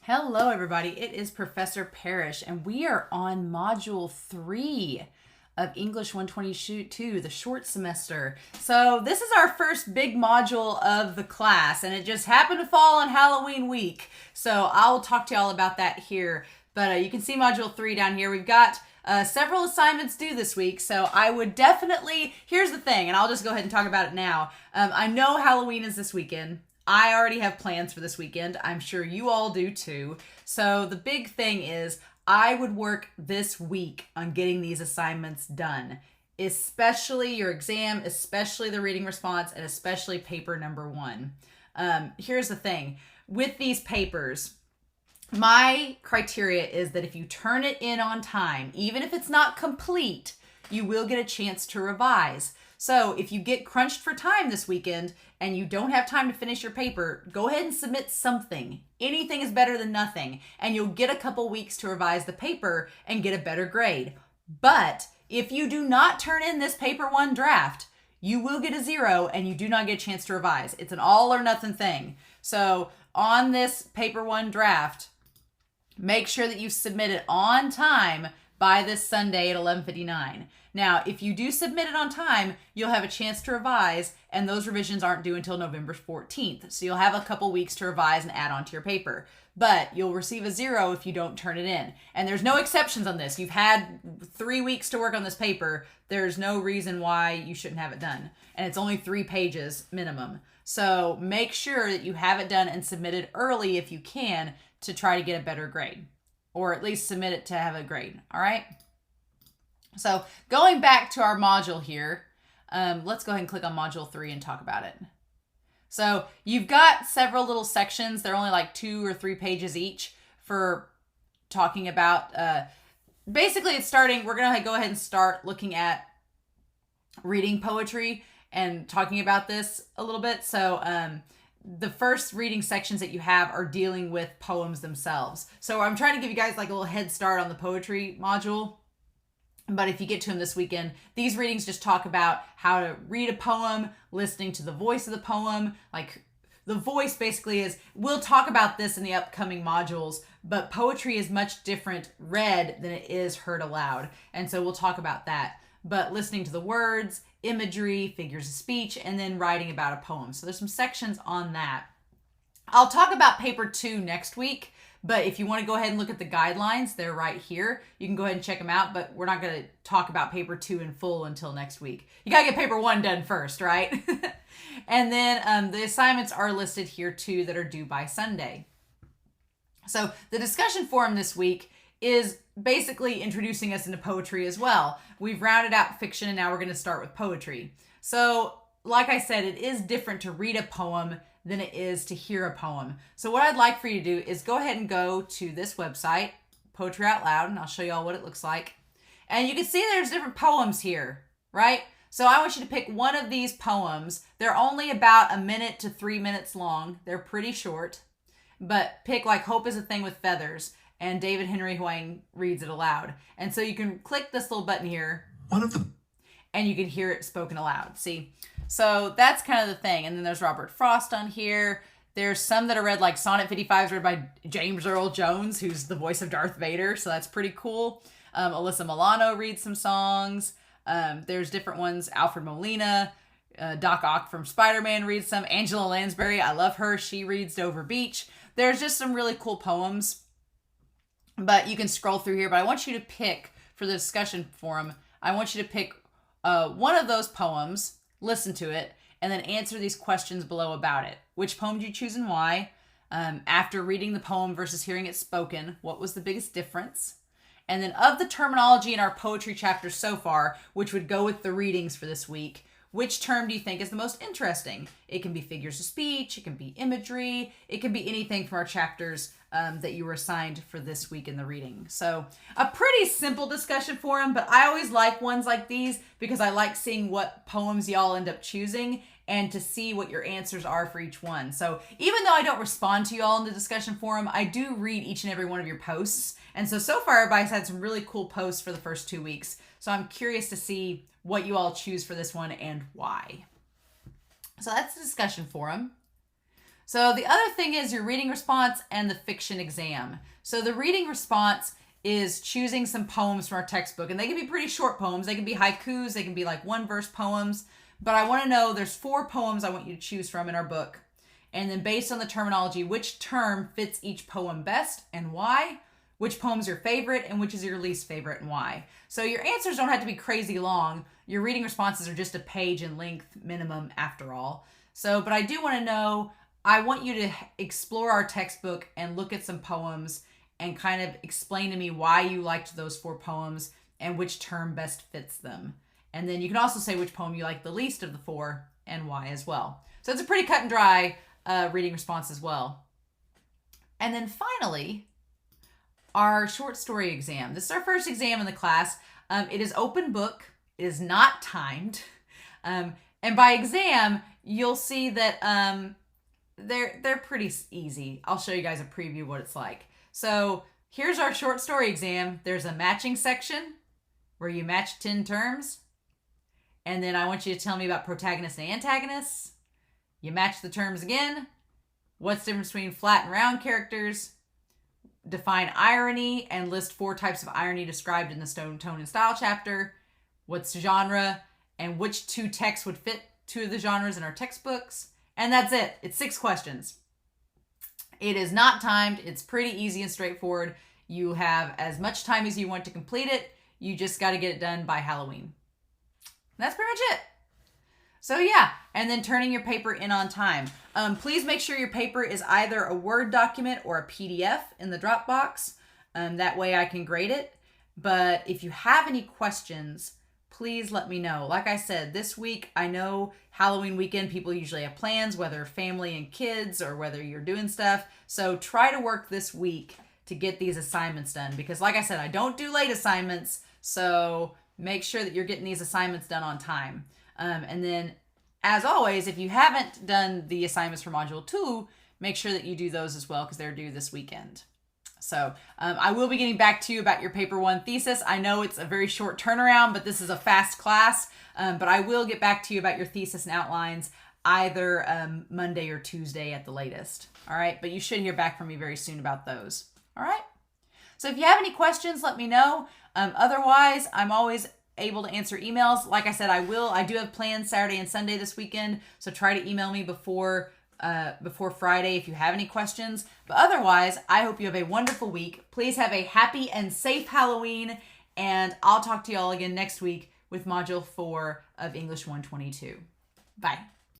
Hello, everybody. It is Professor Parish, and we are on Module 3 of English 122, the short semester. So this is our first big module of the class, and it just happened to fall on Halloween week. So I'll talk to y'all about that here. But you can see Module 3 down here. We've got several assignments due this week, so I would definitely... Here's the thing, and I'll just go ahead and talk about it now. I know Halloween is this weekend. I already have plans for this weekend. I'm sure you all do too. So the big thing is I would work this week on getting these assignments done, especially your exam, especially the reading response, and especially paper number 1. Here's the thing. With these papers, my criteria is that if you turn it in on time, even if it's not complete, you will get a chance to revise. So if you get crunched for time this weekend and you don't have time to finish your paper, go ahead and submit something. Anything is better than nothing, and you'll get a couple weeks to revise the paper and get a better grade. But if you do not turn in this paper 1 draft, you will get a 0 and you do not get a chance to revise. It's an all or nothing thing. So on this paper 1 draft, make sure that you submit it on time by this Sunday at 11:59. Now, if you do submit it on time, you'll have a chance to revise, and those revisions aren't due until November 14th. So you'll have a couple weeks to revise and add on to your paper. But you'll receive a 0 if you don't turn it in. And there's no exceptions on this. You've had 3 weeks to work on this paper. There's no reason why you shouldn't have it done. And it's only 3 pages minimum. So make sure that you have it done and submit it early if you can to try to get a better grade. Or at least submit it to have a grade. All right? So going back to our module here, let's go ahead and click on Module 3 and talk about it. So you've got several little sections. They're only like 2 or 3 pages each for talking about, basically it's starting, we're going to go ahead and start looking at reading poetry and talking about this a little bit. So the first reading sections that you have are dealing with poems themselves. So I'm trying to give you guys like a little head start on the poetry module. But if you get to them this weekend, these readings just talk about how to read a poem, listening to the voice of the poem. Like the voice basically is, we'll talk about this in the upcoming modules, but poetry is much different read than it is heard aloud. And so we'll talk about that. But listening to the words, imagery, figures of speech, and then writing about a poem. So there's some sections on that. I'll talk about paper 2 next week. But if you want to go ahead and look at the guidelines, they're right here. You can go ahead and check them out, but we're not going to talk about paper 2 in full until next week. You got to get paper 1 done first, right? And then the assignments are listed here too that are due by Sunday. So the discussion forum this week is basically introducing us into poetry as well. We've rounded out fiction and now we're going to start with poetry. So like I said, it is different to read a poem than it is to hear a poem. So what I'd like for you to do is go ahead and go to this website, Poetry Out Loud, and I'll show you all what it looks like. And you can see there's different poems here, right? So I want you to pick one of these poems. They're only about 1 minute to 3 minutes long. They're pretty short, but pick like Hope is a Thing with Feathers, and David Henry Hwang reads it aloud. And so you can click this little button here, and you can hear it spoken aloud. See? So that's kind of the thing. And then there's Robert Frost on here. There's some that are read like Sonnet 55 is read by James Earl Jones, who's the voice of Darth Vader. So that's pretty cool. Alyssa Milano reads some songs. There's different ones. Alfred Molina, Doc Ock from Spider-Man reads some. Angela Lansbury, I love her. She reads Dover Beach. There's just some really cool poems. But you can scroll through here. But I want you to pick, for the discussion forum, I want you to pick one of those poems, listen to it, and then answer these questions below about it. Which poem did you choose and why? After reading the poem versus hearing it spoken, what was the biggest difference? And then of the terminology in our poetry chapter so far, which would go with the readings for this week, which term do you think is the most interesting? It can be figures of speech, it can be imagery, it can be anything from our chapters that you were assigned for this week in the reading. So a pretty simple discussion forum, but I always like ones like these because I like seeing what poems y'all end up choosing and to see what your answers are for each one. So even though I don't respond to you all in the discussion forum, I do read each and every one of your posts. And so far everybody's had some really cool posts for the first 2 weeks. So I'm curious to see what you all choose for this one and why. So that's the discussion forum. So the other thing is your reading response and the fiction exam. So the reading response is choosing some poems from our textbook, and they can be pretty short poems. They can be haikus, they can be like one verse poems, but I want to know there's 4 poems I want you to choose from in our book. And then based on the terminology, which term fits each poem best and why, which poem's your favorite and which is your least favorite and why. So your answers don't have to be crazy long. Your reading responses are just a page in length minimum after all. So, but I do want to know, I want you to explore our textbook and look at some poems and kind of explain to me why you liked those 4 poems and which term best fits them. And then you can also say which poem you like the least of the 4 and why as well. So it's a pretty cut and dry reading response as well. And then finally, our short story exam. This is our first exam in the class. It is open book. It is not timed. And by exam, you'll see that they're pretty easy. I'll show you guys a preview of what it's like. So here's our short story exam. There's a matching section where you match 10 terms. And then I want you to tell me about protagonists and antagonists. You match the terms again. What's the difference between flat and round characters? Define irony and list 4 types of irony described in the tone and style chapter. What's genre and which 2 texts would fit 2 of the genres in our textbooks. And that's it. It's 6 questions. It is not timed. It's pretty easy and straightforward. You have as much time as you want to complete it. You just got to get it done by Halloween. That's pretty much it. So yeah, and then turning your paper in on time. Please make sure your paper is either a Word document or a PDF in the Dropbox. That way I can grade it. But if you have any questions, please let me know. Like I said, this week, I know Halloween weekend, people usually have plans, whether family and kids or whether you're doing stuff. So try to work this week to get these assignments done. Because like I said, I don't do late assignments. So make sure that you're getting these assignments done on time. And then, as always, if you haven't done the assignments for Module 2, make sure that you do those as well because they're due this weekend. So I will be getting back to you about your Paper 1 thesis. I know it's a very short turnaround, but this is a fast class. But I will get back to you about your thesis and outlines either Monday or Tuesday at the latest. All right, but you should hear back from me very soon about those. All right? So if you have any questions, let me know. Otherwise, I'm always able to answer emails. Like I said, I do have plans Saturday and Sunday this weekend, so try to email me before Friday if you have any questions. But otherwise, I hope you have a wonderful week. Please have a happy and safe Halloween, and I'll talk to you all again next week with Module 4 of English 122. Bye.